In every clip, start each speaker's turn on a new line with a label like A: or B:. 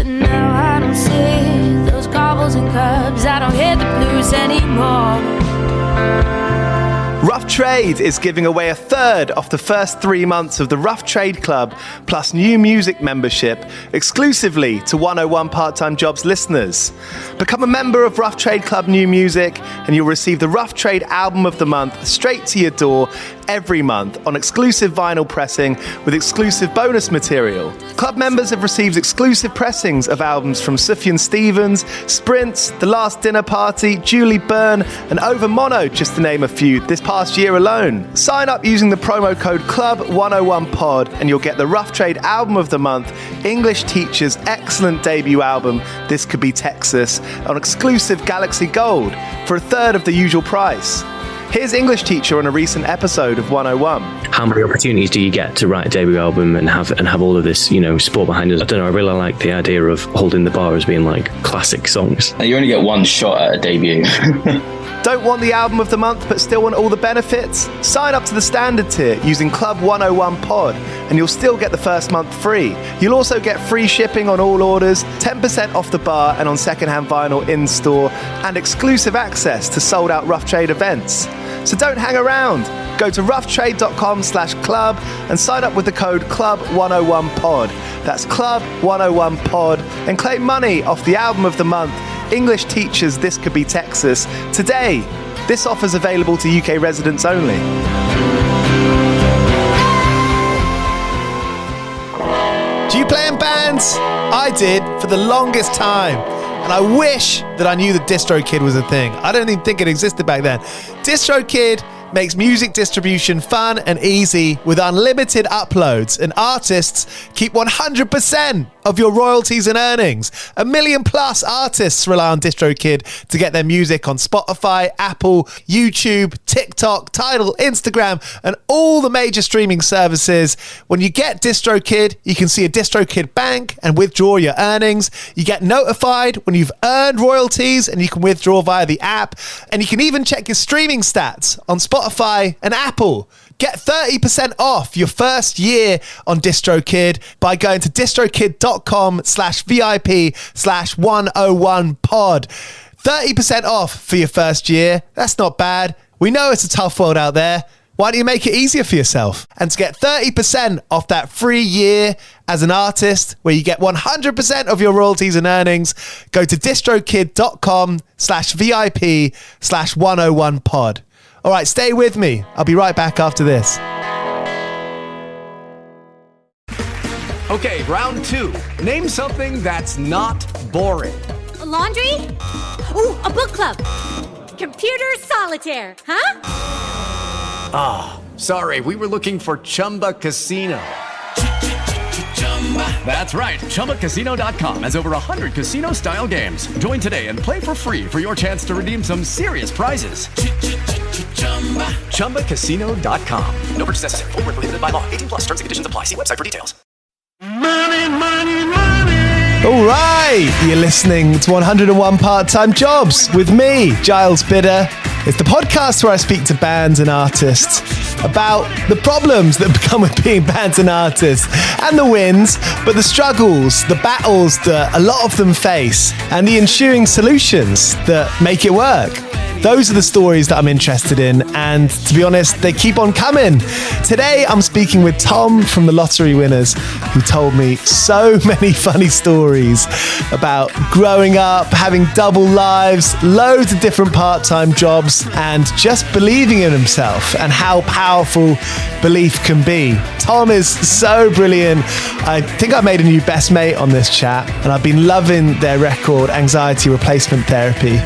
A: But now I don't see those cobbles and curbs. I don't hear the blues anymore.
B: Rough Trade is giving away a third of the first 3 months of the Rough Trade Club plus new music membership exclusively to 101 Part-Time Jobs listeners. Become a member of Rough Trade Club New Music and you'll receive the Rough Trade Album of the Month straight to your door every month on exclusive vinyl pressing with exclusive bonus material. Club members have received exclusive pressings of albums from Sufjan Stevens, Sprints, The Last Dinner Party, Julie Byrne and Over Mono, just to name a few, this past year alone. Sign up using the promo code CLUB101POD and you'll get the Rough Trade Album of the Month, English Teacher's excellent debut album, This Could Be Texas, on exclusive Galaxy Gold for a third of the usual price. Here's English Teacher on a recent episode of 101.
C: How many opportunities do you get to write a debut album and have all of this, sport behind us? I don't know, I really like the idea of holding the bar as being like classic songs.
D: You only get one shot at a debut.
B: Don't want the album of the month but still want all the benefits? Sign up to the standard tier using Club 101 Pod and you'll still get the first month free. You'll also get free shipping on all orders, 10% off the bar and on secondhand vinyl in store, and exclusive access to sold out Rough Trade events. So don't hang around. Go to roughtrade.com/club and sign up with the code CLUB101POD. That's CLUB101POD and claim money off the album of the month, English Teachers This Could Be Texas, today. This offer's available to UK residents only. Do you play in bands? I did for the longest time. And I wish that I knew that DistroKid was a thing. I don't even think it existed back then. DistroKid makes music distribution fun and easy with unlimited uploads, and artists keep 100% of your royalties and earnings. 1 million plus artists rely on DistroKid to get their music on Spotify, Apple, YouTube, TikTok, Tidal, Instagram, and all the major streaming services. When you get DistroKid, you can see a DistroKid bank and withdraw your earnings. You get notified when you've earned royalties and you can withdraw via the app. And you can even check your streaming stats on Spotify and Apple. Get 30% off your first year on DistroKid by going to distrokid.com/VIP/101pod. 30% off for your first year. That's not bad. We know it's a tough world out there. Why don't you make it easier for yourself? And to get 30% off that free year as an artist, where you get 100% of your royalties and earnings, go to distrokid.com/VIP/101pod. All right, stay with me. I'll be right back after this.
E: Okay, round 2. Name something that's not boring.
F: A laundry? Ooh, a book club. Computer solitaire, huh?
E: Ah, sorry, we were looking for Chumba Casino. That's right, ChumbaCasino.com has over 100 casino-style games. Join today and play for free for your chance to redeem some serious prizes. ChumbaCasino.com. No purchase necessary. Void where prohibited by law. 18 plus. Terms and conditions apply. See website for details.
G: Money, money, money.
B: All right, you're listening to 101 Part-Time Jobs with me, Giles Bidder. It's the podcast where I speak to bands and artists about the problems that come with being bands and artists, and the wins, but the struggles, the battles that a lot of them face, and the ensuing solutions that make it work. Those are the stories that I'm interested in, and to be honest, they keep on coming. Today, I'm speaking with Thom from the Lottery Winners, who told me so many funny stories about growing up, having double lives, loads of different part-time jobs, and just believing in himself and how powerful belief can be. Thom is so brilliant. I think I made a new best mate on this chat, and I've been loving their record, Anxiety Replacement Therapy,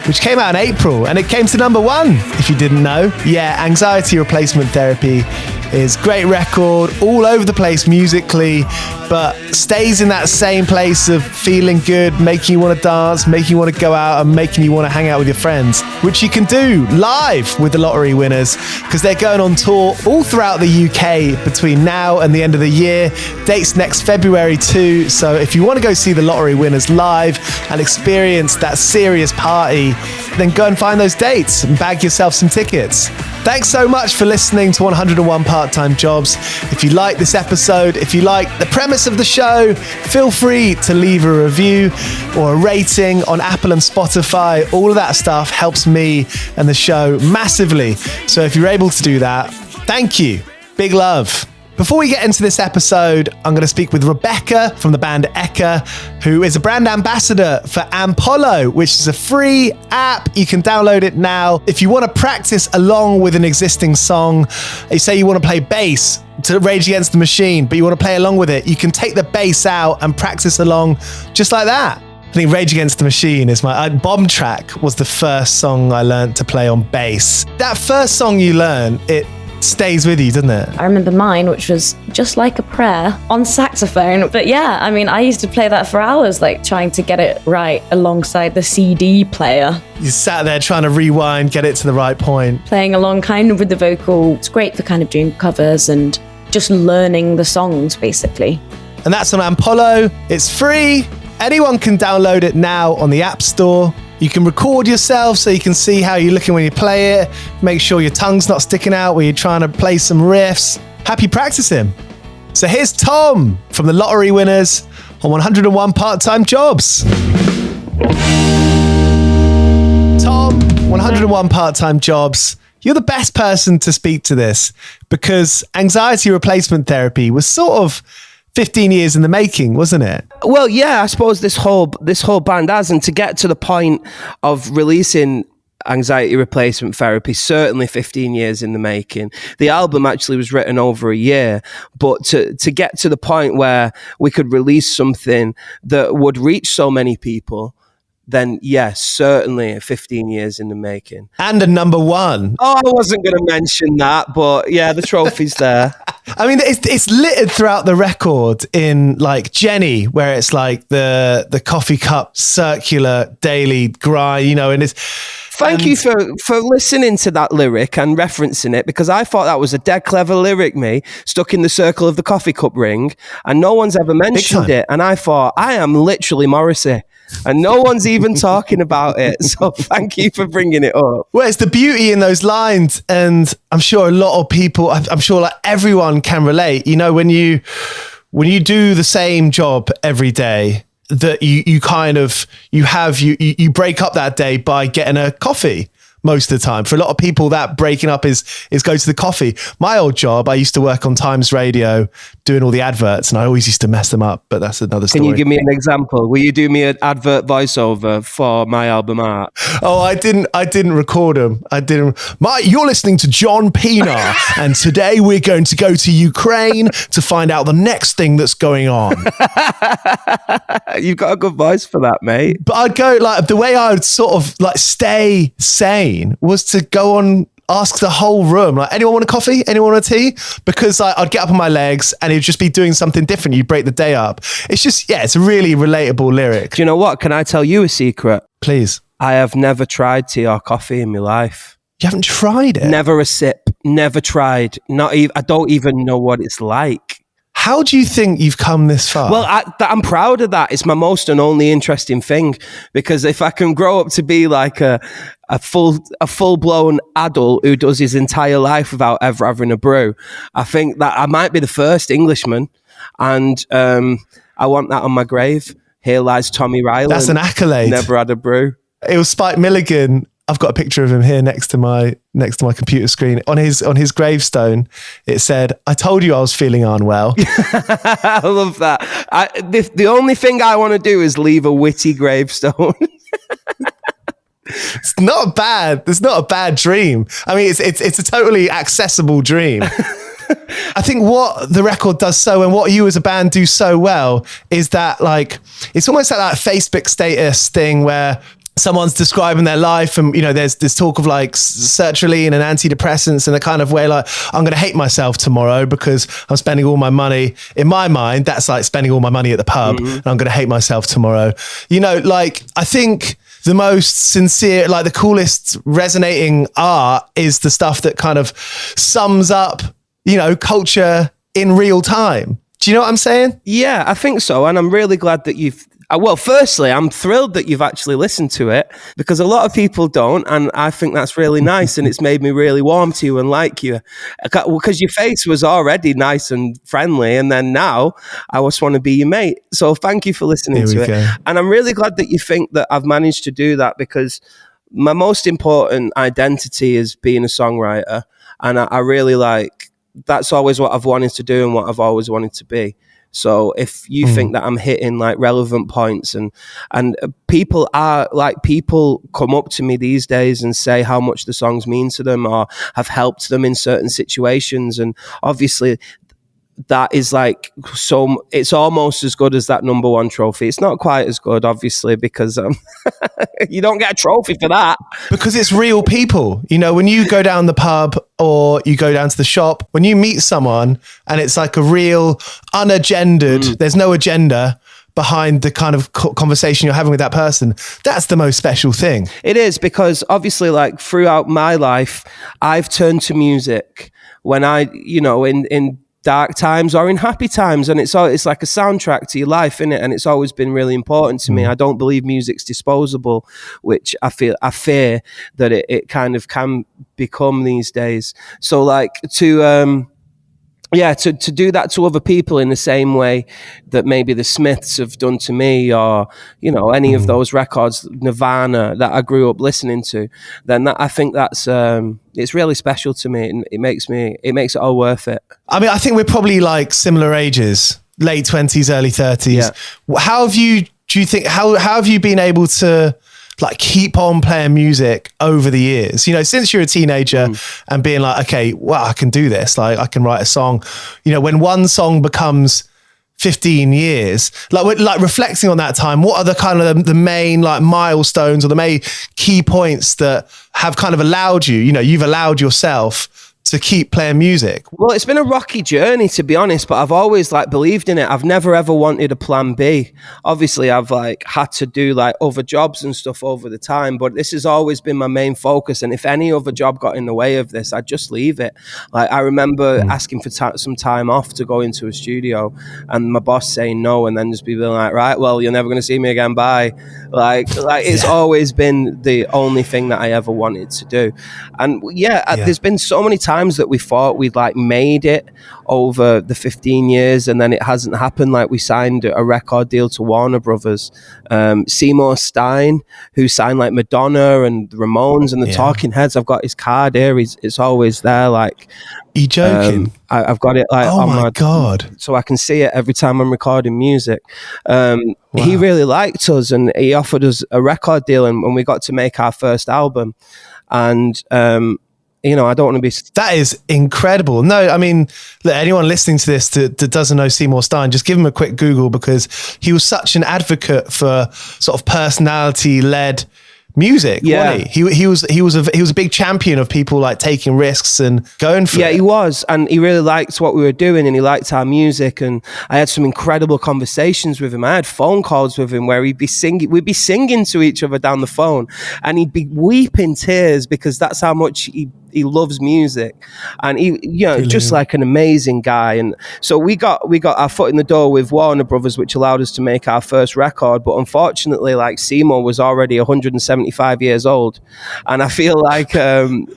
B: which came out in April. And it came to number 1, if you didn't know. Yeah, Anxiety Replacement Therapy is great record, all over the place musically, but stays in that same place of feeling good, making you want to dance, making you want to go out, and making you want to hang out with your friends, which you can do live with the Lottery Winners, because they're going on tour all throughout the UK between now and the end of the year. Dates next February too, so if you want to go see the Lottery Winners live and experience that serious party, then go and find those dates and bag yourself some tickets. Thanks so much for listening to 101 Part-Time Jobs. If you like this episode, if you like the premise of the show, feel free to leave a review or a rating on Apple and Spotify. All of that stuff helps me and the show massively. So if you're able to do that, thank you. Big love. Before we get into this episode, I'm going to speak with Rebecca from the band Eka, who is a brand ambassador for Ampolo, which is a free app. You can download it now. If you want to practice along with an existing song, you say you want to play bass to Rage Against the Machine, but you want to play along with it, you can take the bass out and practice along just like that. I think Rage Against the Machine is my Bomb Track was the first song I learned to play on bass. That first song you learn, it stays with you, doesn't it?
H: I remember mine, which was Just Like a Prayer on saxophone. But yeah, I mean, I used to play that for hours, like trying to get it right alongside the CD player.
B: You sat there trying to rewind, get it to the right point.
H: Playing along kind of with the vocal. It's great for kind of doing covers and just learning the songs, basically.
B: And that's on Ampolo. It's free. Anyone can download it now on the App Store. You can record yourself so you can see how you're looking when you play it. Make sure your tongue's not sticking out when you're trying to play some riffs. Happy practicing. So here's Thom from the Lottery Winners on 101 Part-Time Jobs. Thom, 101 Part-Time Jobs. You're the best person to speak to this because anxiety replacement therapy was sort of 15 years in the making, wasn't it?
I: Well, yeah, I suppose this whole band has, and to get to the point of releasing anxiety replacement therapy, certainly 15 years in the making. The album actually was written over a year, but to get to the point where we could release something that would reach so many people, then yes, certainly 15 years in the making.
B: And a number one.
I: Oh, I wasn't going to mention that, but yeah, the trophy's there.
B: I mean, it's littered throughout the record in like Jenny, where it's like the coffee cup circular daily grind, you know, and it's...
I: Thank you for listening to that lyric and referencing it, because I thought that was a dead clever lyric, me, stuck in the circle of the coffee cup ring, and no one's ever mentioned it. And I thought, I am literally Morrissey, and no one's even talking about it. So thank you for bringing it up.
B: Well, it's the beauty in those lines, and I'm sure a lot of people, I'm sure like everyone can relate. You know, when you do the same job every day, that you break up that day by getting a coffee most of the time. For a lot of people, that breaking up is go to the coffee. My old job, I used to work on Times Radio doing all the adverts, and I always used to mess them up, but that's another story.
I: Can you give me an example? Will you do me an advert voiceover for my album art?
B: Oh, I didn't record them. You're listening to John Pienaar, and today we're going to go to Ukraine to find out the next thing that's going on.
I: You've got a good voice for that, mate.
B: But I'd go, like, the way I would sort of like stay sane was to go on, ask the whole room, like, anyone want a coffee? Anyone want a tea? Because I'd get up on my legs and it'd just be doing something different. You break the day up. It's just, yeah, it's a really relatable lyric.
I: Do you know what? Can I tell you a secret?
B: Please.
I: I have never tried tea or coffee in my life.
B: You haven't tried it?
I: Never a sip. Never tried. Not even. I don't even know what it's like.
B: How do you think you've come this far?
I: Well, I'm proud of that. It's my most and only interesting thing, because if I can grow up to be like a full-blown adult who does his entire life without ever having a brew, I think that I might be the first Englishman, and I want that on my grave. Here lies Tommy Rylance.
B: That's an accolade.
I: Never had a brew.
B: It was Spike Milligan. I've got a picture of him here next to my computer screen. On his gravestone, it said, "I told you I was feeling unwell."
I: I love that. The only thing I want to do is leave a witty gravestone.
B: It's not bad. It's not a bad dream. I mean, it's a totally accessible dream. I think what the record does so, and what you as a band do so well, is that, like, it's almost like that Facebook status thing where someone's describing their life, and, you know, there's this talk of like sertraline and antidepressants in a kind of way, like, I'm going to hate myself tomorrow because I'm spending all my money. In my mind, that's like spending all my money at the pub, and I'm going to hate myself tomorrow. You know, like, I think the most sincere, like the coolest resonating art is the stuff that kind of sums up, you know, culture in real time. Do you know what I'm saying?
I: Yeah, I think so. And I'm really glad that Well, firstly, I'm thrilled that you've actually listened to it, because a lot of people don't, and I think that's really nice, and it's made me really warm to you and like you, because your face was already nice and friendly, and then now I just want to be your mate. So thank you for listening to it. And I'm really glad that you think that I've managed to do that, because my most important identity is being a songwriter, and I really that's always what I've wanted to do and what I've always wanted to be. So if you think that I'm hitting like relevant points, and people come up to me these days and say how much the songs mean to them or have helped them in certain situations, and obviously that is like, so it's almost as good as that number one trophy. It's not quite as good, obviously, because you don't get a trophy for that.
B: Because it's real people. You know, when you go down the pub or you go down to the shop, when you meet someone and it's like a real unagendered, there's no agenda behind the kind of conversation you're having with that person, that's the most special thing.
I: It is, because obviously, like, throughout my life, I've turned to music when I, you know, in dark times or in happy times, and it's like a soundtrack to your life, innit? And it's always been really important to me. I don't believe music's disposable, which I fear that it kind of can become these days. So like to do that to other people in the same way that maybe the Smiths have done to me, or, you know, any of those records, Nirvana, that I grew up listening to, then I think that's it's really special to me, and it makes it all worth it.
B: I mean, I think we're probably like similar ages, late 20s, early 30s.
I: Yeah.
B: How have you been able to like keep on playing music over the years, you know, since you're a teenager, and being like, okay, well, I can do this. Like, I can write a song, you know, when one song becomes 15 years, like reflecting on that time, what are the kind of the main like milestones or the main key points that have kind of allowed you, you know, you've allowed yourself to keep playing music?
I: Well, it's been a rocky journey, to be honest, but I've always like believed in it. I've never ever wanted a plan B. Obviously, I've like had to do like other jobs and stuff over the time, but this has always been my main focus. And if any other job got in the way of this, I'd just leave it. Like, I remember asking for some time off to go into a studio, and my boss saying no, and then just being like, right, well, you're never going to see me again, bye. Like it's always been the only thing that I ever wanted to do. And there's been so many times that we thought we'd like made it over the 15 years, and then it hasn't happened. Like, we signed a record deal to Warner Brothers. Seymour Stein, who signed like Madonna and the Ramones and the Talking Heads, I've got his card here. It's always there. Like,
B: you joking?
I: I've got it like,
B: oh my God,
I: so I can see it every time I'm recording music. He really liked us, and he offered us a record deal, and we got to make our first album. And you know, I don't want to be...
B: That is incredible. No, I mean, look, anyone listening to this that doesn't know Seymour Stein, just give him a quick Google, because he was such an advocate for sort of personality-led music, wasn't he? He was a big champion of people like taking risks and going for it.
I: Yeah, he was, and he really liked what we were doing, and he liked our music, and I had some incredible conversations with him. I had phone calls with him where we'd be singing to each other down the phone, and he'd be weeping tears because that's how much he loves music, and he, you know, just like an amazing guy. And so we got our foot in the door with Warner Brothers, which allowed us to make our first record. But unfortunately, like, Seymour was already 175 years old, and I feel like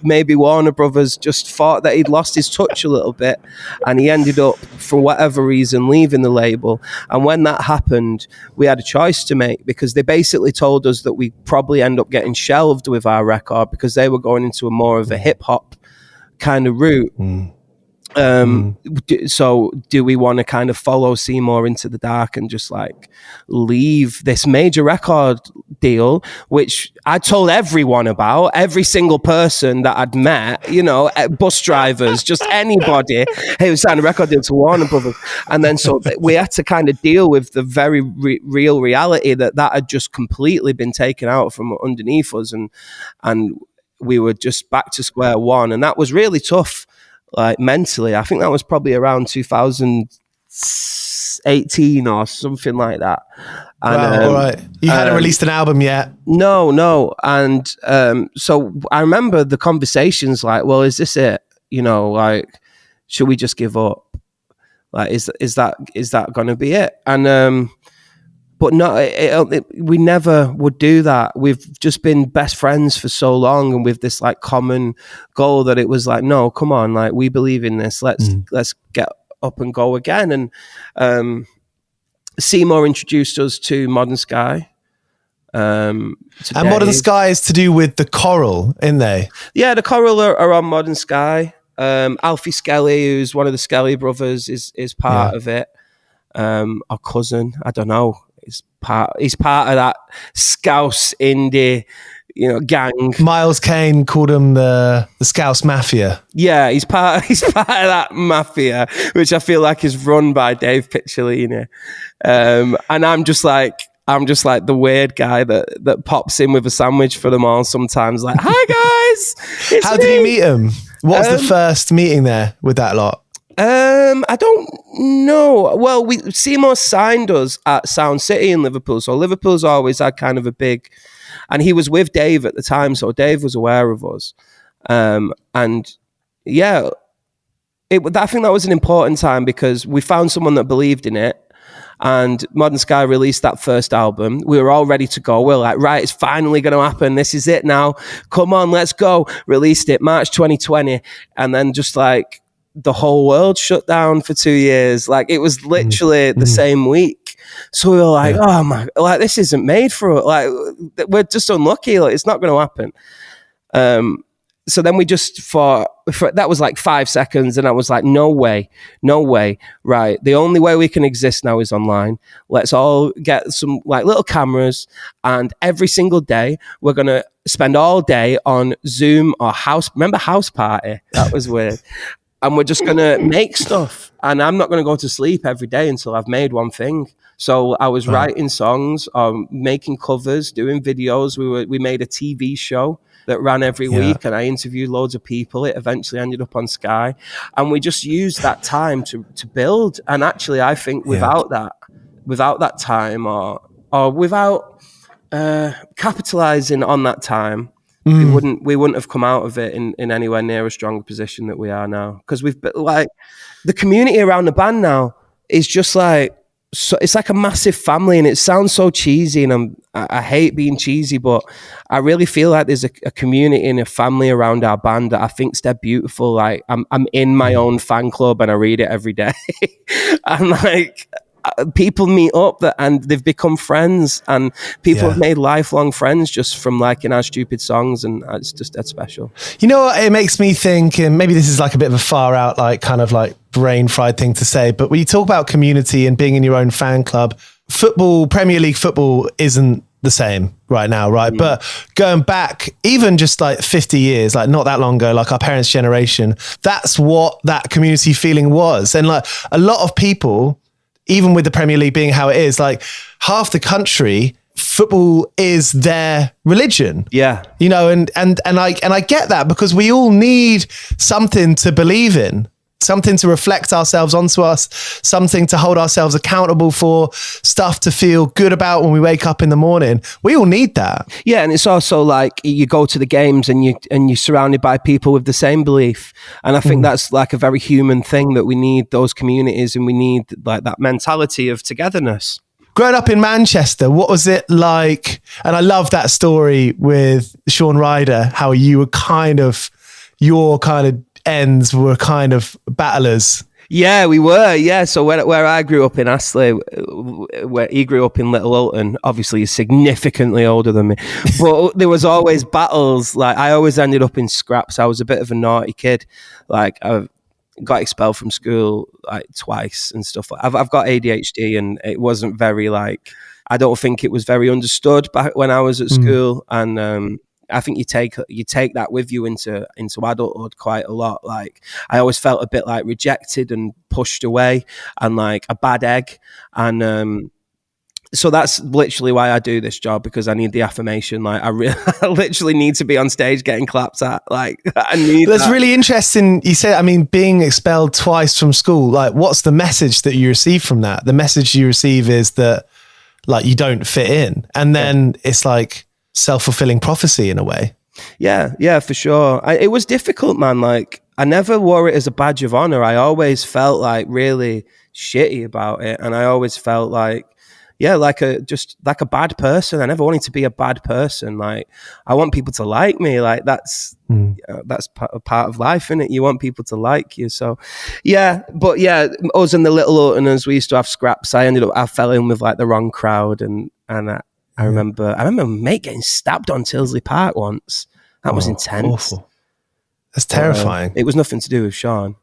I: maybe Warner Brothers just thought that he'd lost his touch a little bit, and he ended up, for whatever reason, leaving the label. And when that happened, we had a choice to make, because they basically told us that we probably end up getting shelved with our record because they were going into a more of a hip hop kind of route. So do we want to kind of follow Seymour into the dark and just like leave this major record deal, which I told everyone about, every single person that I'd met, you know, bus drivers, just anybody, hey, we signed a record deal to Warner Brothers. And then so we had to kind of deal with the very real reality that had just completely been taken out from underneath us, and we were just back to square one. And that was really tough, like, mentally. I think that was probably around 2018 or something like that. And,
B: wow, all right. You hadn't released an album yet?
I: No. And so I remember the conversations like, well, is this it? You know, like, should we just give up? Like, is that going to be it? And but but we never would do that. We've just been best friends for so long, and with this like common goal that it was like, no, come on, like we believe in this. Let's get up and go again. And Seymour introduced us to Modern Sky.
B: And Modern Sky is to do with the Coral, isn't they?
I: Yeah, the Coral are on Modern Sky. Alfie Skelly, who's one of the Skelly brothers, is part of it. Our cousin, I don't know. He's part of that Scouse indie, gang.
B: Miles Kane called him the Scouse Mafia.
I: Yeah, he's part of that mafia, which I feel like is run by Dave Picciolini. And I'm just like the weird guy that pops in with a sandwich for them all sometimes. Like, hi guys.
B: How did you meet him? What was the first meeting there with that lot?
I: I don't know. Well, Seymour signed us at Sound City in Liverpool, so Liverpool's always had kind of a big, and he was with Dave at the time, so Dave was aware of us. And yeah, I think that was an important time because we found someone that believed in it. And Modern Sky released that first album. We were all ready to go. We were like, right, it's finally going to happen. This is it now. Come on, let's go. Released it March 2020. And then just like the whole world shut down for 2 years. Like it was literally the same week. So we were like, oh my, like this isn't made for it. Like we're just unlucky. Like it's not going to happen. So then we just thought, that was like 5 seconds. And I was like, no way. Right. The only way we can exist now is online. Let's all get some like little cameras. And every single day, we're going to spend all day on Zoom or remember House Party? That was weird. And we're just going to make stuff. And I'm not going to go to sleep every day until I've made one thing. So I was writing songs, making covers, doing videos. We made a TV show that ran every week, and I interviewed loads of people. It eventually ended up on Sky, and we just used that time to build. And actually, I think without that time, or without capitalizing on that time, we wouldn't have come out of it in anywhere near a stronger position that we are now. Because we've like the community around the band now is just like. So it's like a massive family, and it sounds so cheesy, and I hate being cheesy, but I really feel like there's a community and a family around our band that I think's they're beautiful. Like I'm in my own fan club and I read it every day. And like people meet up and they've become friends, and people have made lifelong friends just from liking our stupid songs, and it's just that special.
B: You know what? It makes me think, and maybe this is like a bit of a far out, like kind of like brain fried thing to say, but when you talk about community and being in your own fan club, football, Premier League football isn't the same right now, right? But going back even just like 50 years, like not that long ago, like our parents' generation, that's what that community feeling was. And like a lot of people, even with the Premier League being how it is, like half the country, football is their religion.
I: Yeah.
B: You know, and I get that because we all need something to believe in, something to reflect ourselves onto us, something to hold ourselves accountable for, stuff to feel good about when we wake up in the morning. We all need that.
I: Yeah, and it's also like you go to the games and you're surrounded by people with the same belief. And I think that's like a very human thing, that we need those communities and we need like that mentality of togetherness.
B: Growing up in Manchester, what was it like? And I love that story with Sean Ryder, how you were your kind of ends were kind of battlers.
I: Yeah, we were. Yeah. So where I grew up in Astley, where he grew up in Little Ulton, obviously he's significantly older than me, but there was always battles. Like I always ended up in scraps. I was a bit of a naughty kid. Like I got expelled from school like twice and stuff. I've got ADHD, and it wasn't very like, I don't think it was very understood back when I was at school. And I think you take that with you into adulthood quite a lot. Like I always felt a bit like rejected and pushed away and like a bad egg. And so that's literally why I do this job, because I need the affirmation. Like I literally need to be on stage getting clapped at. Like I need
B: That's really interesting. You said, I mean, being expelled twice from school, like what's the message that you receive from that? The message you receive is that like you don't fit in. And then it's like self-fulfilling prophecy in a way.
I: Yeah, for sure. It was difficult, man. Like I never wore it as a badge of honor. I always felt like really shitty about it. And I always felt like, like a bad person. I never wanted to be a bad person. Like, I want people to like me. Like, that's part of life, isn't it? You want people to like you. So, yeah. But yeah, us and the Little Uttoners, we used to have scraps. I fell in with like the wrong crowd, and I remember a mate getting stabbed on Tilsley Park once. That was intense.
B: Awful. That's terrifying.
I: It was nothing to do with Sean.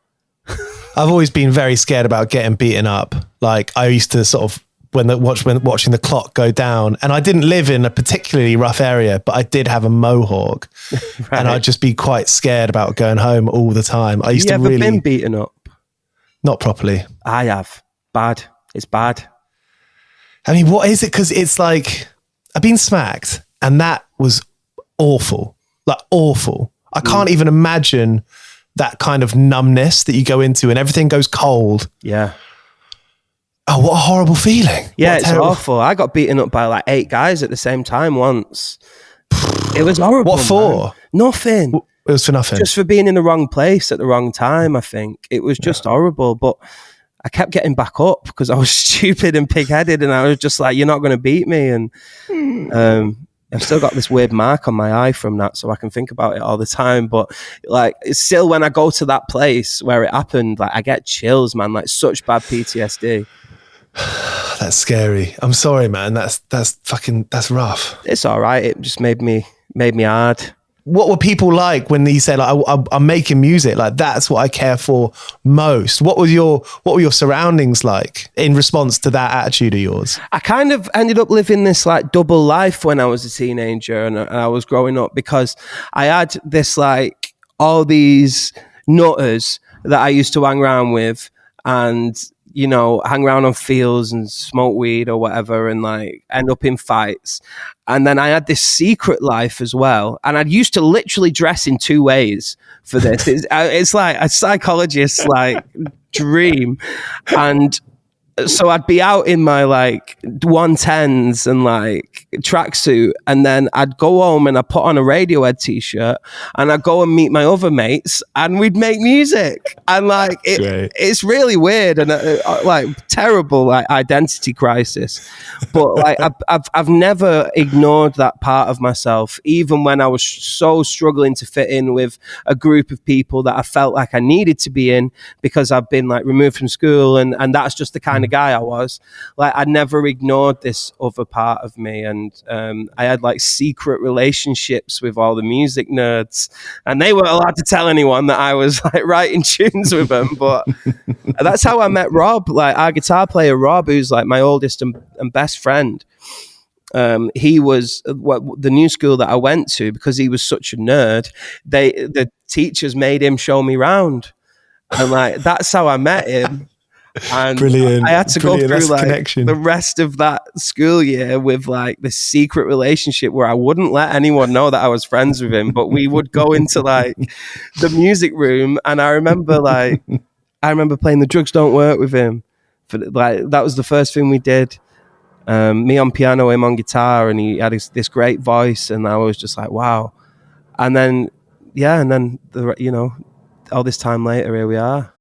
B: I've always been very scared about getting beaten up. Like, I used to sort of, when watching the clock go down, and I didn't live in a particularly rough area, but I did have a mohawk,
I: Right.
B: and I'd just be quite scared about going home all the time. I used
I: you
B: to
I: ever
B: really
I: been beaten up?
B: not properly.
I: I have. Bad. It's bad.
B: I mean, what is it? Because it's like, I've been smacked, and that was awful. Like, awful. I can't even imagine that kind of numbness that you go into and everything goes cold.
I: Yeah.
B: Oh, what a horrible feeling.
I: Yeah,
B: What a
I: it's
B: terrible-
I: awful. I got beaten up by like 8 guys at the same time once. It was horrible.
B: What for?
I: Man. Nothing.
B: It was for nothing.
I: Just for being in the wrong place at the wrong time, I think. It was just horrible. But I kept getting back up because I was stupid and pig-headed, and I was just like, you're not going to beat me. And I've still got this weird mark on my eye from that, so I can think about it all the time. But like, it's still, when I go to that place where it happened, like, I get chills, man, like such bad PTSD.
B: That's scary. I'm sorry, man. That's rough.
I: It's all right. It just made me hard.
B: What were people like when you said, like, I'm making music? Like, that's what I care for most. What were your surroundings like in response to that attitude of yours?
I: I kind of ended up living this like double life when I was a teenager and I was growing up, because I had this like all these nutters that I used to hang around with, and you know, hang around on fields and smoke weed or whatever, and like end up in fights. And then I had this secret life as well. And I used to literally dress in 2 ways for this. It's like a psychologist's like dream. And so I'd be out in my like 110s and like tracksuit, and then I'd go home and I'd put on a Radiohead t-shirt and I'd go and meet my other mates and we'd make music. And like it's really weird and like terrible like identity crisis. But like I've never ignored that part of myself, even when I was so struggling to fit in with a group of people that I felt like I needed to be in because I've been like removed from school, and that's just the kind of guy I was. Like, I never ignored this other part of me, and I had like secret relationships with all the music nerds, and they weren't allowed to tell anyone that I was like writing tunes with them. But that's how I met Rob, like our guitar player Rob, who's like my oldest and best friend. He was the new school that I went to, because he was such a nerd. The teachers made him show me round, and like that's how I met him. And
B: Brilliant.
I: I had to go through
B: That's
I: like
B: connection.
I: the rest of that school year with like this secret relationship where I wouldn't let anyone know that I was friends with him, but we would go into like the music room, and I remember playing The Drugs Don't Work with him. For like, that was the first thing we did. Me on piano, him on guitar, and he had this great voice, and I was just like, wow. And then all this time later, here we are.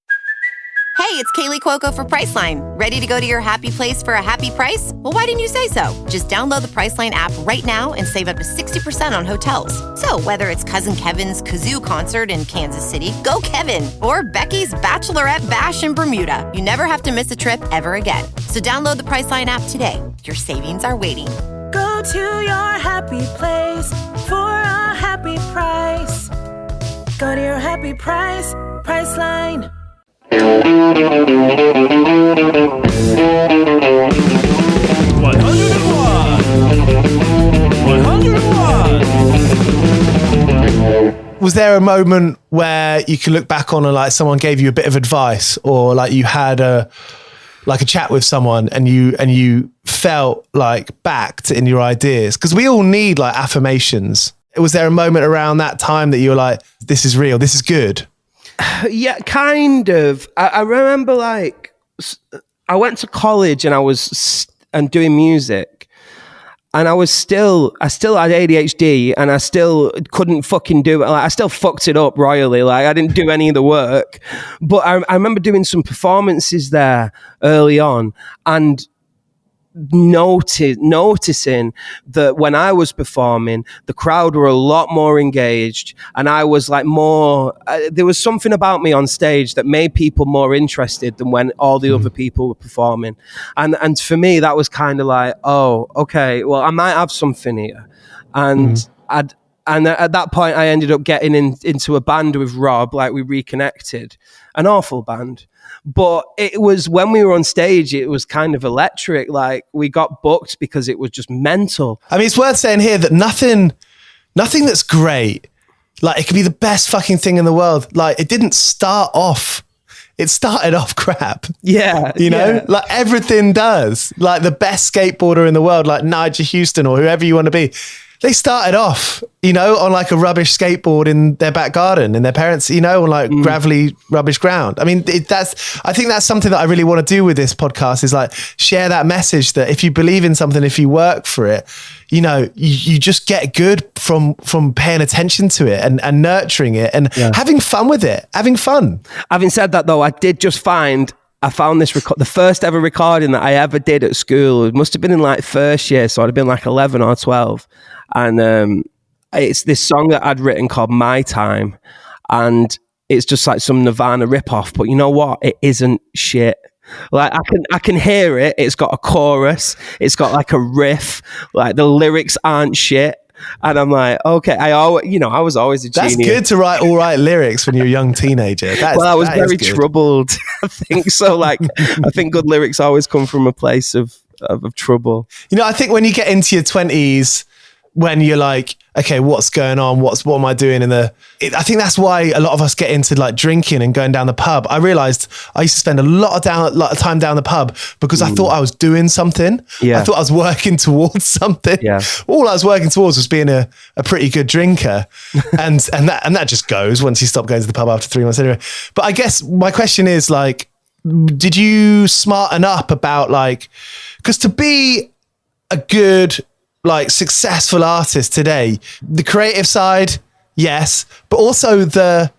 J: Hey, it's Kaylee Cuoco for Priceline. Ready to go to your happy place for a happy price? Well, why didn't you say so? Just download the Priceline app right now and save up to 60% on hotels. So whether it's Cousin Kevin's Kazoo Concert in Kansas City, go Kevin, or Becky's Bachelorette Bash in Bermuda, you never have to miss a trip ever again. So download the Priceline app today. Your savings are waiting.
A: Go to your happy place for a happy price. Go to your happy price, Priceline.
G: 101.
B: Was there a moment where you could look back on and like someone gave you a bit of advice, or like you had a chat with someone and you felt like backed in your ideas? Because we all need like affirmations. Was there a moment around that time that you were like, this is real, this is good?
I: Yeah, kind of. I remember like I went to college and I was doing music, and I still had ADHD, and I still couldn't fucking do it. Like, I still fucked it up royally. Like, I didn't do any of the work, but I remember doing some performances there early on, and noticing that when I was performing, the crowd were a lot more engaged, and I was like more. There was something about me on stage that made people more interested than when all the other people were performing, and for me that was kind of like, oh, okay, well I might have something here, and And at that point, I ended up getting into a band with Rob, like we reconnected, an awful band. But it was when we were on stage, it was kind of electric. Like we got booked because it was just mental.
B: I mean, it's worth saying here that nothing that's great, like it could be the best fucking thing in the world. Like it didn't start off. It started off crap.
I: Yeah.
B: You know, like everything does. Like the best skateboarder in the world, like Nigel Houston or whoever you want to be. They started off, you know, on like a rubbish skateboard in their back garden and their parents, you know, on like gravelly rubbish ground. I mean, I think that's something that I really want to do with this podcast is like share that message that if you believe in something, if you work for it, you know, you just get good from paying attention to it and nurturing it and having fun with it, having fun.
I: Having said that though, I did just find I found this the first ever recording that I ever did at school. It must have been in like first year, so I'd have been like 11 or 12. And it's this song that I'd written called My Time. And it's just like some Nirvana ripoff. But you know what? It isn't shit. Like I can hear it. It's got a chorus. It's got like a riff. Like the lyrics aren't shit. And I'm like, okay, I was always a genius.
B: That's good to write all right lyrics when you're a young teenager.
I: I was very troubled. I think so. Like, I think good lyrics always come from a place of trouble.
B: You know, I think when you get into your 20s, when you're like, okay, what's going on? What am I doing I think that's why a lot of us get into like drinking and going down the pub. I realized I used to spend a lot of time down the pub because I thought I was doing something.
I: Yeah.
B: I thought I was working towards something.
I: Yeah.
B: All I was working towards was being a pretty good drinker. and that just goes once you stop going to the pub after 3 months anyway. But I guess my question is like, did you smarten up about like, because to be a good, like successful artist today, the creative side, yes, but also the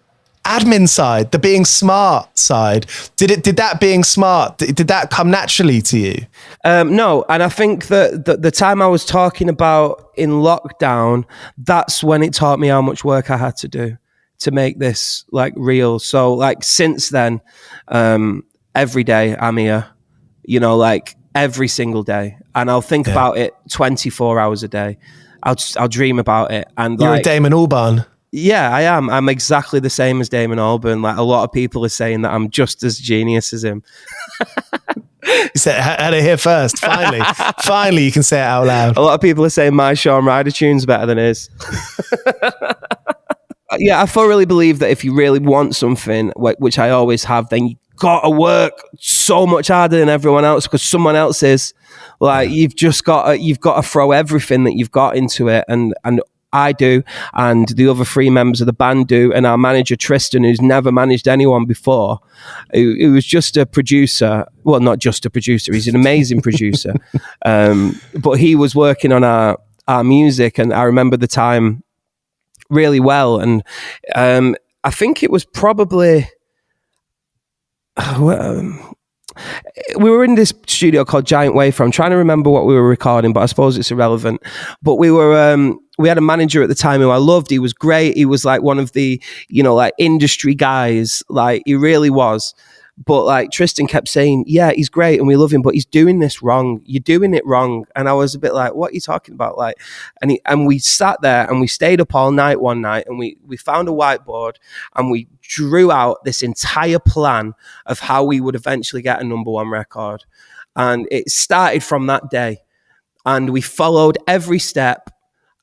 B: admin side, the being smart side, did that being smart, did that come naturally to you?
I: No, and I think that the time I was talking about in lockdown, that's when it taught me how much work I had to do to make this like real. So like since then, every day I'm here, you know, like every single day, and I'll think about it 24 hours a day. I'll dream about it. And
B: you're
I: like,
B: a Damon Albarn.
I: Yeah, I am. I'm exactly the same as Damon Albarn. Like a lot of people are saying that I'm just as genius as him.
B: You said, had it here first. Finally, you can say it out loud.
I: A lot of people are saying my Shaun Ryder tune's better than his. Yeah, I thoroughly believe that if you really want something, which I always have, then you gotta work so much harder than everyone else because someone else is. Like you've got to throw everything that you've got into it, and I do, and the other 3 members of the band do, and our manager Tristan, who's never managed anyone before, who was just a producer. Well, not just a producer; he's an amazing producer. But he was working on our music, and I remember the time really well. And I think it was probably. We were in this studio called Giant Wafer. I'm trying to remember what we were recording, but I suppose it's irrelevant. But we had a manager at the time who I loved. He was great. He was like one of the, you know, like industry guys. Like he really was. But like Tristan kept saying, yeah, he's great and we love him, but he's doing this wrong. You're doing it wrong. And I was a bit like, what are you talking about? Like, and we sat there and we stayed up all night one night, and we found a whiteboard and we drew out this entire plan of how we would eventually get a #1 record. And it started from that day, and we followed every step.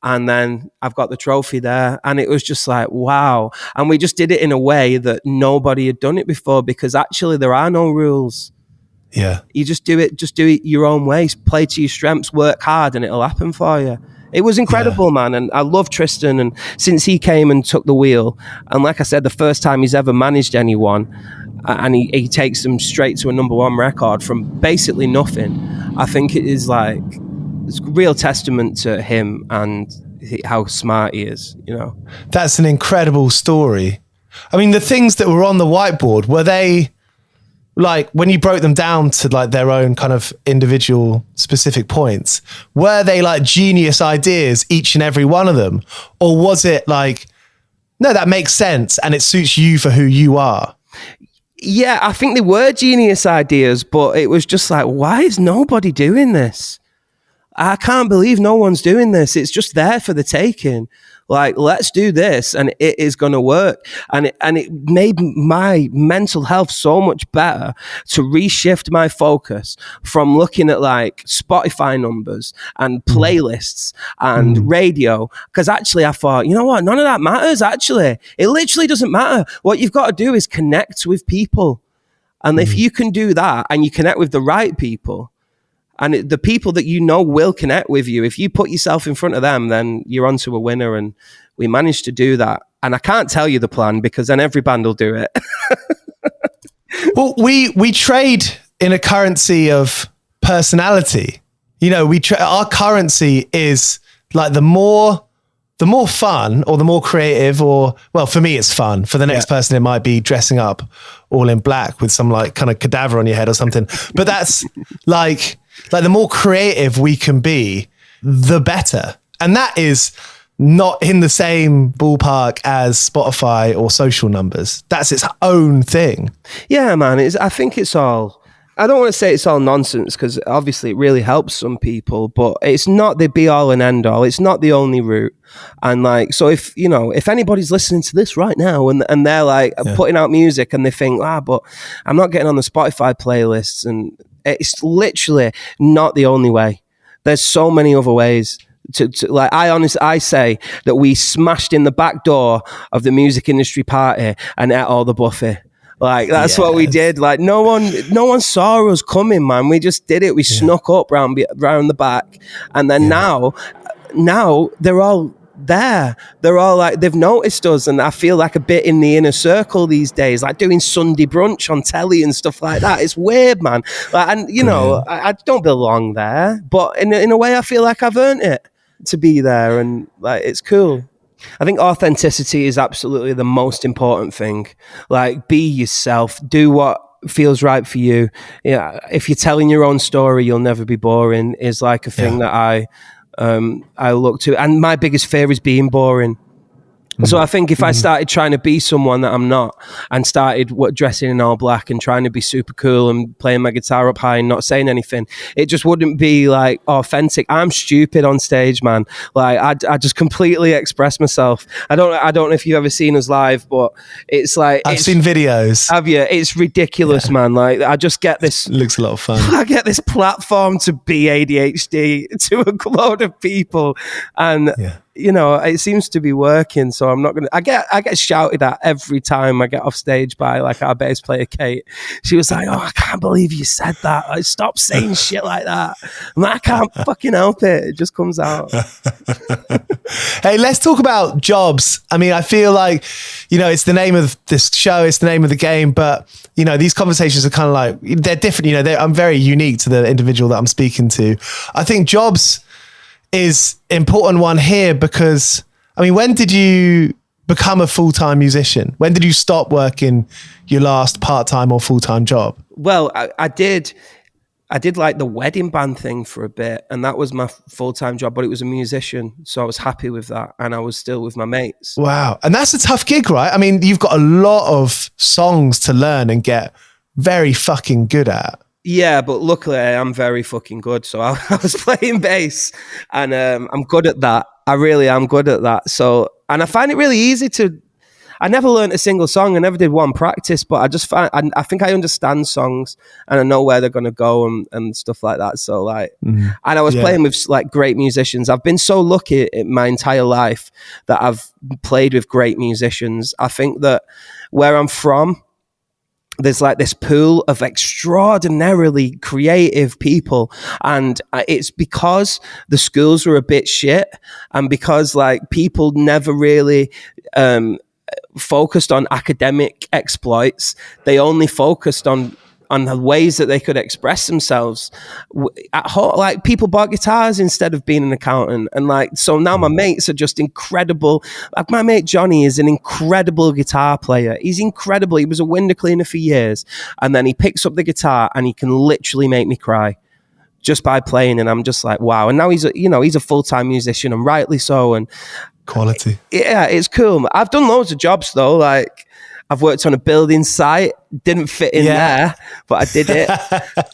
I: And then I've got the trophy there, and it was just like, wow. And we just did it in a way that nobody had done it before, because actually there are no rules.
B: Yeah.
I: You just do it your own way. Play to your strengths, work hard, and it'll happen for you. It was incredible, man. And I love Tristan. And since he came and took the wheel, and like I said, the first time he's ever managed anyone, and he takes them straight to a #1 record from basically nothing, I think it is like, it's a real testament to him and how smart he is, you know.
B: That's an incredible story. I mean, the things that were on the whiteboard, were they like when you broke them down to like their own kind of individual specific points, were they like genius ideas, each and every one of them? Or was it like, no, that makes sense and it suits you for who you are?
I: Yeah, I think they were genius ideas, but it was just like, why is nobody doing this? I can't believe no one's doing this. It's just there for the taking. Like, let's do this and it is going to work. And it made my mental health so much better to reshift my focus from looking at like Spotify numbers and playlists and radio. Because actually I thought, you know what? None of that matters, actually. It literally doesn't matter. What you've got to do is connect with people. And if you can do that and you connect with the right people, and the people that you know will connect with you, if you put yourself in front of them, then you're onto a winner. And we managed to do that. And I can't tell you the plan because then every band will do it.
B: Well, we trade in a currency of personality. You know, our currency is like the more fun or the more creative, or, well, for me, it's fun. For the next person, it might be dressing up all in black with some like kind of cadaver on your head or something. But that's like the more creative we can be, the better. And that is not in the same ballpark as Spotify or social numbers. That's its own thing.
I: Yeah, man. I think it's all, I don't want to say it's all nonsense because obviously it really helps some people, but it's not the be all and end all. It's not the only route. And like, so if anybody's listening to this right now and they're like putting out music and they think, but I'm not getting on the Spotify playlists, and it's literally not the only way. There's so many other ways to like, I say that we smashed in the back door of the music industry party and ate all the buffet. Like, that's what we did. Like, no one saw us coming, man. We just did it. We snuck up round the back. And then now they're all there. They're all like, they've noticed us. And I feel like a bit in the inner circle these days, like doing Sunday brunch on telly and stuff like that. It's weird, man. Like, and you know, I don't belong there, but in a way I feel like I've earned it to be there. And like, it's cool. I think authenticity is absolutely the most important thing. Like, be yourself, do what feels right for you. Yeah, if you're telling your own story, you'll never be boring, is like a thing that I look to. And my biggest fear is being boring. So I think if I started trying to be someone that I'm not, and started dressing in all black and trying to be super cool and playing my guitar up high and not saying anything, it just wouldn't be like authentic. I'm stupid on stage, man. Like I just completely express myself. I don't know if you've ever seen us live, but it's like,
B: I've seen videos.
I: Have you? It's ridiculous, man. Like, I just get this.
B: It looks a lot of fun.
I: I get this platform to be ADHD to a load of people, and you know, it seems to be working. So I'm not gonna. I get shouted at every time I get off stage by like our bass player Kate. She was like, "Oh, I can't believe you said that. Like, stop saying shit like that." I'm like, I can't fucking help it. It just comes out.
B: Hey, let's talk about jobs. I mean, I feel like, you know, it's the name of this show, it's the name of the game, but you know, these conversations are kind of like, they're different. You know, I'm very unique to the individual that I'm speaking to. I think jobs is important one here because, I mean, when did you become a full-time musician? When did you stop working your last part-time or full-time job?
I: Well, I did like the wedding band thing for a bit, and that was my full-time job, but it was a musician, so I was happy with that, and I was still with my mates.
B: Wow. And that's a tough gig, right? I mean, you've got a lot of songs to learn and get very fucking good at.
I: Yeah, but luckily I am very fucking good. So I was playing bass, and I'm good at that. I really am good at that. So, and I find it really easy I never learned a single song. I never did one practice, but I think I understand songs and I know where they're going to go and stuff like that. So like, and I was playing with like great musicians. I've been so lucky in my entire life that I've played with great musicians. I think that where I'm from, there's like this pool of extraordinarily creative people, and it's because the schools were a bit shit, and because like people never really focused on academic exploits. They only focused on on the ways that they could express themselves at home. Like people bought guitars instead of being an accountant, and like so now my mates are just incredible. Like my mate Johnny is an incredible guitar player. He's incredible. He was a window cleaner for years, and then he picks up the guitar and he can literally make me cry just by playing. And I'm just like, wow. And now he's a full-time musician, and rightly so. And
B: quality.
I: Yeah, it's cool. I've done loads of jobs though. Like I've worked on a building site, didn't fit in there, but I did it.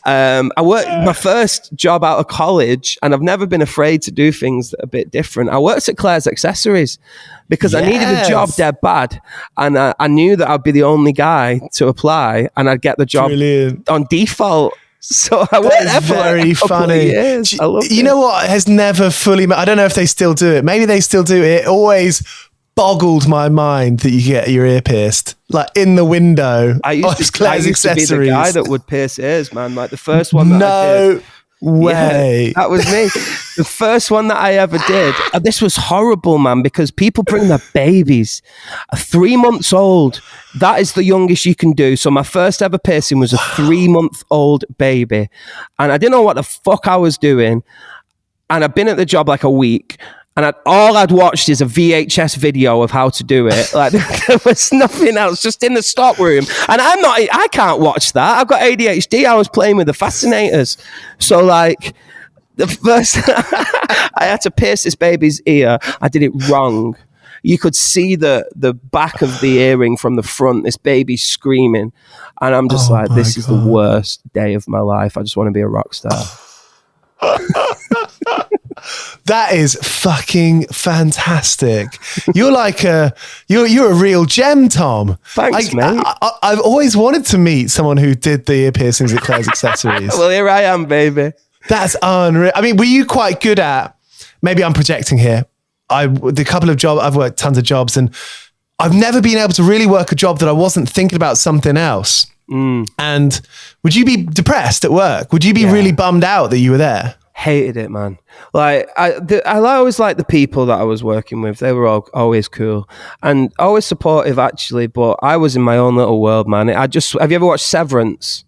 I: I worked my first job out of college, and I've never been afraid to do things that are a bit different. I worked at Claire's Accessories because I needed a job dead bad, and I knew that I'd be the only guy to apply, and I'd get the job on default. So I went there for
B: very funny.
I: Years. I love it.
B: You know what has never fully, I don't know if they still do it. Maybe they still do it. It always boggled my mind that you get your ear pierced, like in the window.
I: I used to be the guy that would pierce ears, man. Like the first one that I did.
B: Way.
I: Yeah, that was me. The first one that I ever did. This was horrible, man, because people bring their babies. 3 months old. That is the youngest you can do. So my first ever piercing was a 3-month-old baby. And I didn't know what the fuck I was doing. And I'd been at the job like a week. And all I'd watched is a VHS video of how to do it. Like there was nothing else, just in the stock room. And I can't watch that. I've got ADHD. I was playing with the fascinators. So like the first, I had to pierce this baby's ear. I did it wrong. You could see the back of the earring from the front. This baby screaming. And I'm just this is the worst day of my life. I just want to be a rock star.
B: That is fucking fantastic. You're like you're a real gem, Thom.
I: Thanks, mate.
B: I've always wanted to meet someone who did the ear piercings at Claire's Accessories.
I: Well, here I am, baby.
B: That's unreal. I mean, were you quite good at, maybe I'm projecting here, the couple of jobs, I've worked tons of jobs, and I've never been able to really work a job that I wasn't thinking about something else. And would you be depressed at work? Would you be really bummed out that you were there?
I: Hated it, man. Like I always liked the people that I was working with. They were always cool and always supportive, actually. But I was in my own little world, man. Have you ever watched Severance?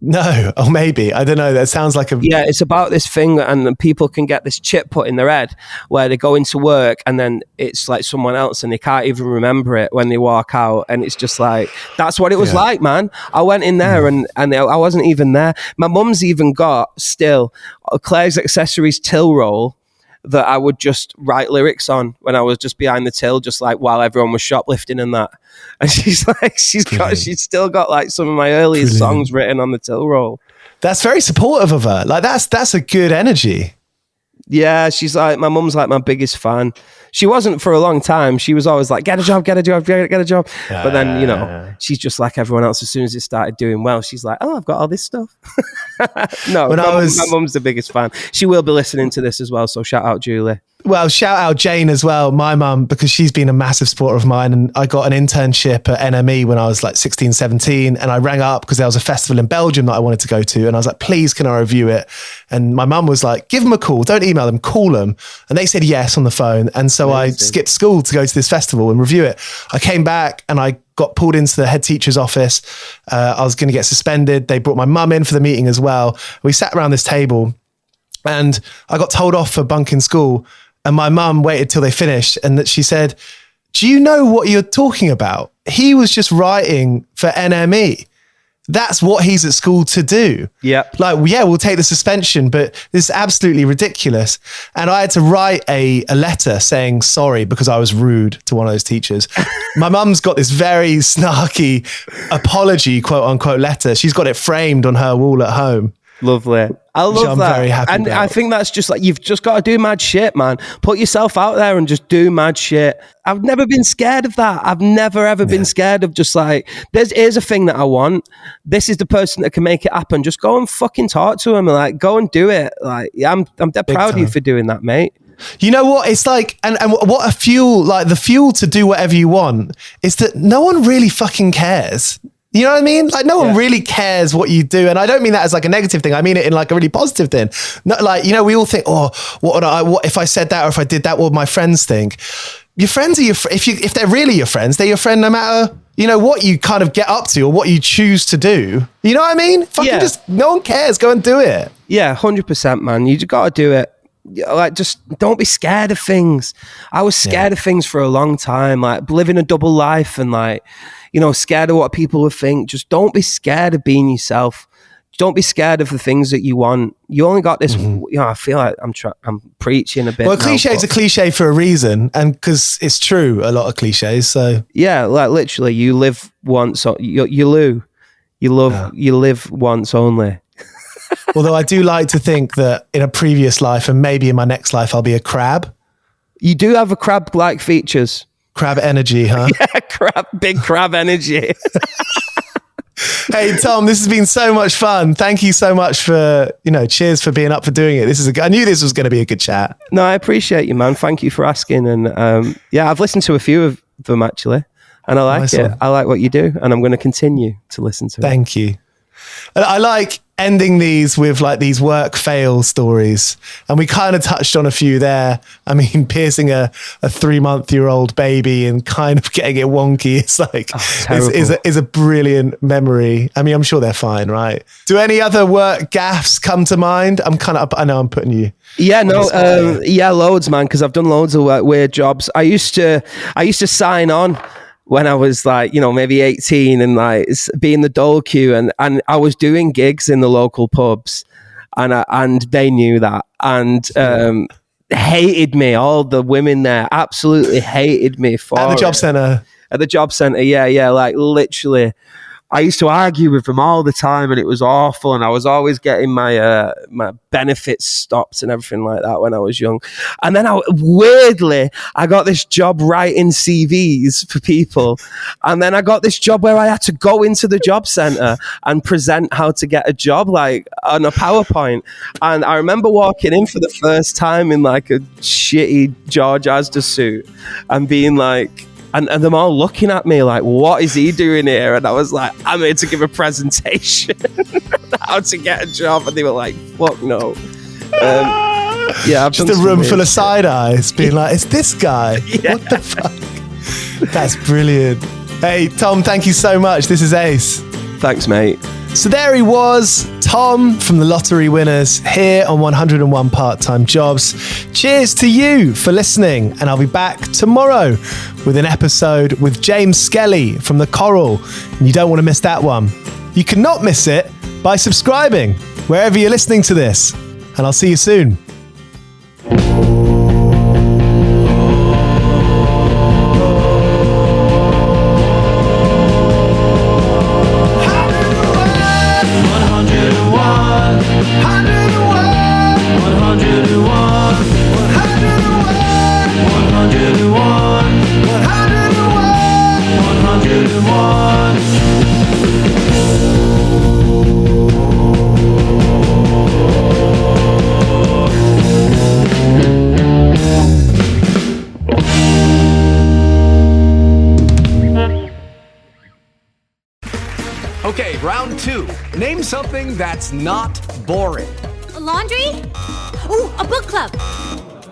B: No, or maybe. I don't know. That sounds like a...
I: Yeah, it's about this thing, and people can get this chip put in their head where they go into work and then it's like someone else and they can't even remember it when they walk out. And it's just like, that's what it was like, man. I went in there and I wasn't even there. My mum's even got still a Claire's Accessories till roll that I would just write lyrics on when I was just behind the till, just like while everyone was shoplifting and that. And she's like, she's still got like some of my earliest songs written on the till roll.
B: That's very supportive of her. Like that's a good energy.
I: Yeah, she's like, my mum's like my biggest fan. She wasn't for a long time. She was always like, get a job. But then, she's just like everyone else. As soon as it started doing well, she's like, oh, I've got all this stuff. No, my mum's the biggest fan. She will be listening to this as well. So shout out, Julie.
B: Well, shout out Jane as well, my mum, because she's been a massive supporter of mine. And I got an internship at NME when I was like 16, 17. And I rang up because there was a festival in Belgium that I wanted to go to. And I was like, please, can I review it? And my mum was like, give them a call. Don't email them, call them. And they said yes on the phone. And so I skipped school to go to this festival and review it. I came back and I got pulled into the head teacher's office. I was going to get suspended. They brought my mum in for the meeting as well. We sat around this table and I got told off for bunking school. And my mum waited till they finished and that she said, do you know what you're talking about? He was just writing for NME. That's what he's at school to do.
I: Yeah.
B: Like, yeah, we'll take the suspension, but this is absolutely ridiculous. And I had to write a letter saying sorry because I was rude to one of those teachers. My mum's got this very snarky apology, quote unquote, letter. She's got it framed on her wall at home.
I: Lovely. I love that.
B: Very happy
I: and
B: about.
I: I think that's just like, you've just got to do mad shit, man. Put yourself out there and just do mad shit. I've never been scared of that. I've never, ever been scared of just like, here's a thing that I want. This is the person that can make it happen. Just go and fucking talk to him and like, go and do it. Like, I'm dead proud of you for doing that, mate.
B: You know what? It's like, and what a fuel, like the fuel to do whatever you want is that no one really fucking cares. You know what I mean? Like no one really cares what you do. And I don't mean that as like a negative thing. I mean it in like a really positive thing. Not like, you know, we all think, oh, what if I said that or if I did that, what would my friends think? Your friends are if they're really your friends, they're your friend no matter you know, what you kind of get up to or what you choose to do. You know what I mean? Fucking just, no one cares. Go and do it.
I: Yeah, 100%, man. You just got to do it. Like, just don't be scared of things. I was scared of things for a long time, like living a double life and like, you know, scared of what people would think. Just don't be scared of being yourself. Don't be scared of the things that you want. You only got this. You know, I feel like I'm preaching a bit.
B: Well, cliche is a cliche for a reason, and because it's true, a lot of cliches. So
I: yeah, like literally, you live once. You live once only.
B: Although I do like to think that in a previous life and maybe in my next life, I'll be a crab.
I: You do have a crab-like features.
B: Crab energy, huh?
I: Yeah, big crab energy.
B: Hey, Thom, this has been so much fun. Thank you so much for, you know, cheers for being up for doing it. I knew this was going to be a good chat.
I: No, I appreciate you, man. Thank you for asking. And yeah, I've listened to a few of them actually, and I like it. I like what you do, and I'm going to continue to listen to it.
B: Thank you. And I like ending these with like these work fail stories. And we kind of touched on a few there. I mean, piercing a 3-month-old baby and kind of getting it wonky. It's like, is a brilliant memory. I mean, I'm sure they're fine, right? Do any other work gaffes come to mind? I know I'm putting you.
I: Yeah, no, loads, man. Cause I've done loads of weird jobs. I used to sign on when I was like, you know, maybe 18 and like being the dole queue and I was doing gigs in the local pubs and they knew that and hated me. All the women there absolutely hated me for
B: At the job centre.
I: At the job centre, yeah, like literally. I used to argue with them all the time and it was awful and I was always getting my benefits stopped and everything like that when I was young. And then I got this job writing CVs for people. And then I got this job where I had to go into the job centre and present how to get a job like on a PowerPoint. And I remember walking in for the first time in like a shitty George Asda suit and being like, and them all looking at me like, what is he doing here? And I was like, I'm here to give a presentation how to get a job. And they were like, fuck no. Yeah,
B: just a room full of side eyes being like, it's this guy. Yeah. What the fuck? That's brilliant. Hey, Thom, thank you so much. This is Ace.
I: Thanks, mate.
B: So there he was, Thom from the Lottery Winners here on 101 Part-Time Jobs. Cheers to you for listening, and I'll be back tomorrow with an episode with James Skelly from The Coral, and you don't want to miss that one. You cannot miss it by subscribing wherever you're listening to this, and I'll see you soon.
E: Okay, round 2. Name something that's not boring.
F: A laundry? Ooh, a book club.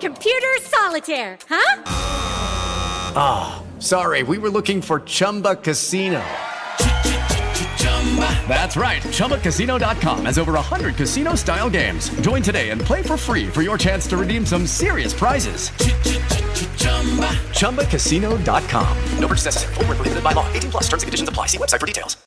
F: Computer solitaire, huh?
E: Ah, oh, sorry, we were looking for Chumba Casino. That's right, ChumbaCasino.com has over 100 casino-style games. Join today and play for free for your chance to redeem some serious prizes. ChumbaCasino.com. No purchase necessary. Void where prohibited by law. 18+ terms and conditions apply. See website for details.